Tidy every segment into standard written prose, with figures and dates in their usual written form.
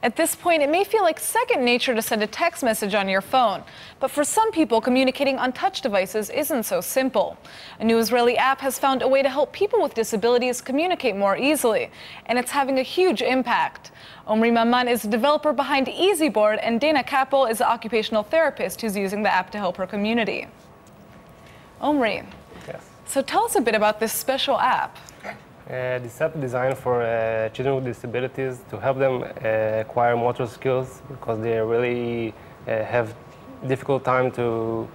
At this point, it may feel like second nature to send a text message on your phone, but for some people, communicating on touch devices isn't so simple. A new Israeli app has found a way to help people with disabilities communicate more easily, and it's having a huge impact. Omri Maman is the developer behind EasyBoard, and Cappel is the occupational therapist who's using the app to help her community. Omri, yes. So tell us a bit about this special app. This app is designed for children with disabilities to help them acquire motor skills because they really have difficult time to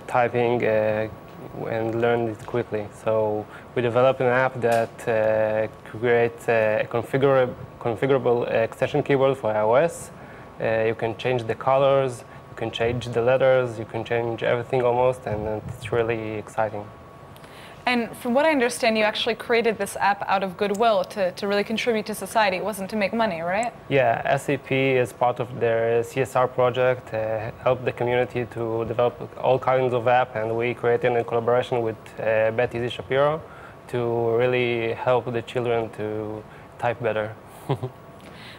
typing and learn it quickly. So we developed an app that creates a configurable extension keyboard for iOS. You can change the colors, you can change the letters, you can change everything almost, and it's really exciting. And from what I understand, you actually created this app out of goodwill to really contribute to society. It wasn't to make money, right? Yeah, SAP is part of their CSR project, help the community to develop all kinds of apps, and we created a collaboration with Beit, Shapiro to really help the children to type better.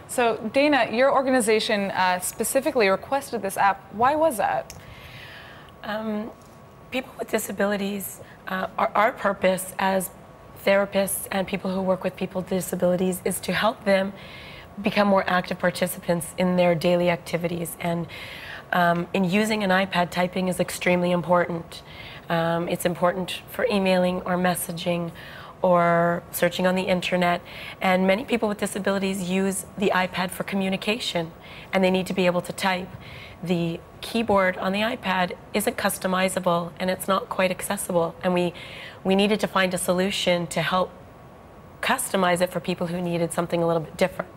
So, Dana, your organization specifically requested this app. Why was that? People with disabilities, our purpose as therapists and people who work with people with disabilities is to help them become more active participants in their daily activities. And in using an iPad, typing is extremely important. It's important for emailing or messaging or searching on the internet. And many people with disabilities use the iPad for communication, and they need to be able to type. The keyboard on the iPad isn't customizable, and it's not quite accessible. And we needed to find a solution to help customize it for people who needed something a little bit different.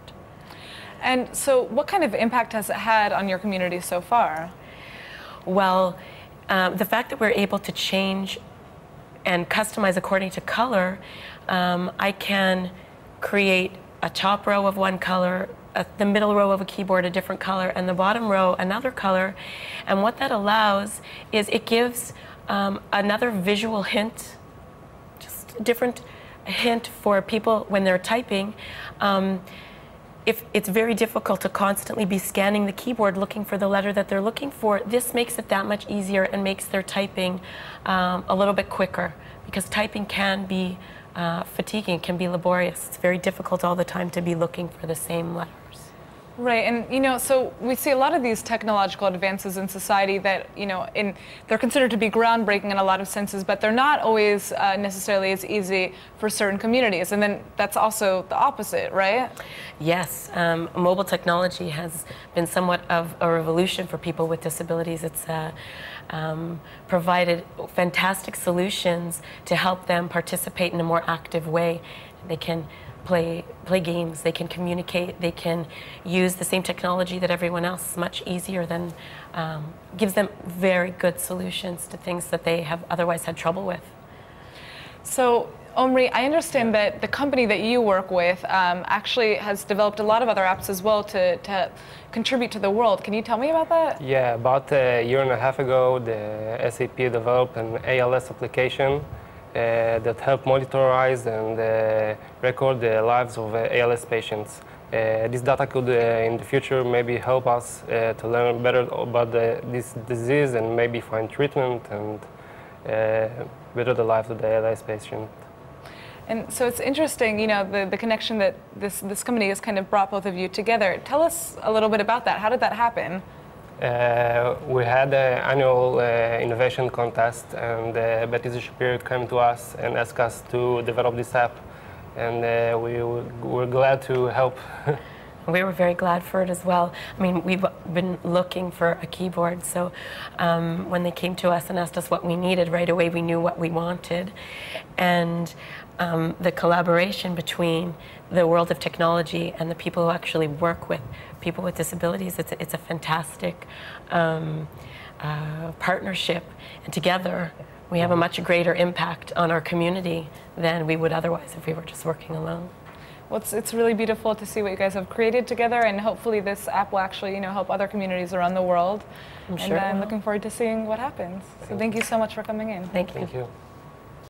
And so what kind of impact has it had on your community so far? Well, the fact that we're able to change and customize according to color, I can create a top row of one color, the middle row of a keyboard a different color, and the bottom row another color. And what that allows is it gives another visual hint, just a different hint for people when they're typing. If it's very difficult to constantly be scanning the keyboard looking for the letter that they're looking for, this makes it that much easier and makes their typing a little bit quicker, because typing can be fatiguing, can be laborious. It's very difficult all the time to be looking for the same letters. Right, and you know, so we see a lot of these technological advances in society that, you know, they're considered to be groundbreaking in a lot of senses, but they're not always necessarily as easy for certain communities. And then that's also the opposite, right? Yes, mobile technology has been somewhat of a revolution for people with disabilities. It's provided fantastic solutions to help them participate in a more active way. They can play games, they can communicate, they can use the same technology that everyone else much easier than, gives them very good solutions to things that they have otherwise had trouble with. So, Omri, I understand that the company that you work with actually has developed a lot of other apps as well to contribute to the world. Can you tell me about that? Yeah, about a year and a half ago, the SAP developed an ALS application that help monitorize and record the lives of ALS patients. This data could, in the future, maybe help us to learn better about this disease and maybe find treatment and better the life of the ALS patient. And so it's interesting, you know, the connection that this company has kind of brought both of you together. Tell us a little bit about that. How did that happen? We had an annual innovation contest, and Beit Shapiro came to us and asked us to develop this app, and we were glad to help. We were very glad for it as well. I mean, we've been looking for a keyboard, so when they came to us and asked us what we needed, right away we knew what we wanted. And the collaboration between the world of technology and the people who actually work with people with disabilities, it's a fantastic partnership. And together, we have a much greater impact on our community than we would otherwise if we were just working alone. Well, it's really beautiful to see what you guys have created together, and hopefully this app will actually, you know, help other communities around the world. I'm sure. And I'm looking forward to seeing what happens. So thank you so much for coming in. Thank you. Thank you.